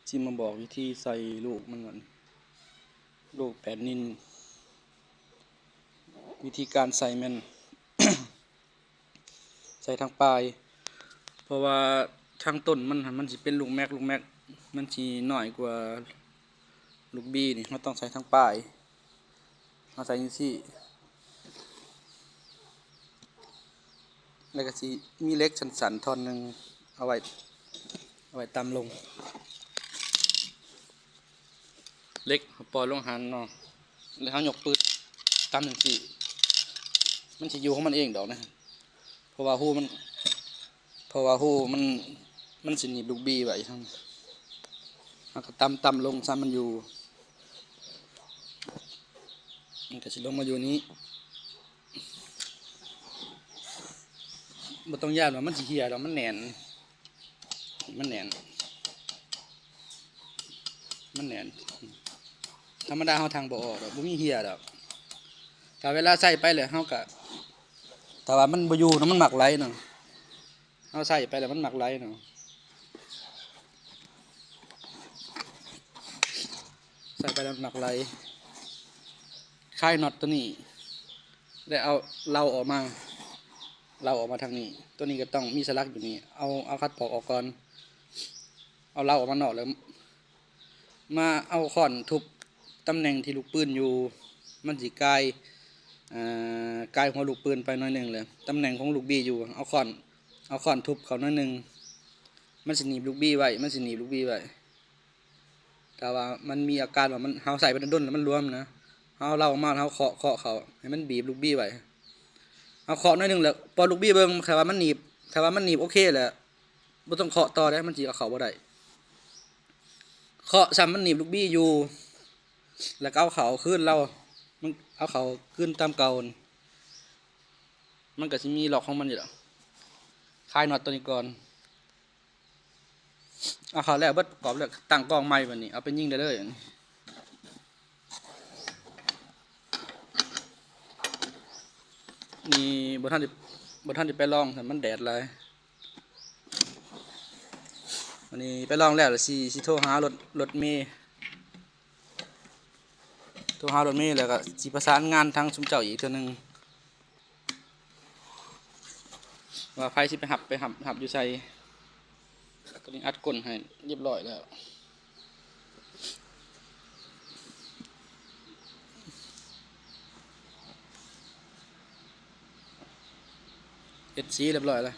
ที่มาบอกวิธีใส่ลูกมันก่อนลูก8 นิ้ววิธีการใส่มัน ใส่ทางปลายเพราะว่าทางต้นมันสิเป็นลูกแม็กมันสิน้อยกว่าลูกบี้นี่เราต้องใส่ทางปลายเราใส่จังซี่แล้วก็สิมีเหล็กสันๆท่อนหนึงเอาไว้ตำลงเล็กปล่อยลงหันเนาะแล้วเขายกปืดตามจังซี่มันสิอยู่ของมันเองดอกนะเพราะว่าหูมันสิหนีบลูกบี้ไว้ทั้งมันก็ตำลงซ้ำมันอยู่มันก็สิลงมาอยู่นี้บ่ต้องย่านว่ามันสิเหี่ยดอกมันแน่นธรรมดาเฮาทางบ่ออกดอกบ่มีเหี่ยดอกถ้าเวลาใส่ไปแล้วเฮาก็แต่ว่ามันบ่อยู่เนาะมันหมักไหลเนาะเฮาใส่ไปแล้วมันหมักไหลเนาะใส่ไปแล้วหมักไหลคลายน็อตตัวนี้แล้วเอาเราออกมาทางนี้ตัวนี้ก็ต้องมีสลักอยู่นี่เอาคัดปอกออกก่อนเอาเราออกมานอกแล้วมาเอาค้อนทุบตำแหน่งที่ลูกปืนอยู่มันสิกายหัวลูกปืนไปหน่อยนึงเลยตำแหน่งของลูกบี้อยู่เอาค้อนทุบเขาหน่อยนึงมันสิหนีบลูกบี้ไว้แต่ว่ามันมีอาการว่ามันเฮาใส่ไปด้นแล้วมันรวมนะเฮาเราออกมาเฮาเคาะเขาให้มันบีบลูกบี้ไว้เอาเคาะหน่อยนึงแล้วพอลูกบี้เบิ่งถ้าว่ามันหนีบโอเคแหละบ่ต้องเคาะต่อได้มันสิเอาเข้าบ่ได้เคาะซ้ำมันหนีบลูกบี้อยู่แล้วก็เอาเขาขึ้นมันเอาเขาขึ้นตามเก่ามันก็สิมีล็อกของมันอยู่แล้วคลายน็อตตัวนี้ก่อนเอาเขาแล้วเบิดประกอบแล้วตั้งกล้องใหม่บัดนี้เอาไปยิงได้เลยนี่บ่ทันได้ไปลองแต่มันแดดหลายวันนี้ไปลองแล้วสิโทรหารถเมล์แล้วก็สิประสานงานทางชุมเจ้าอีกเทื่อนึงว่าไผสิไปหับอยู่ไสตัวนี้อัดก้นให้เรียบร้อยแล้วเฮ็ดสีเรียบร้อยแล้ว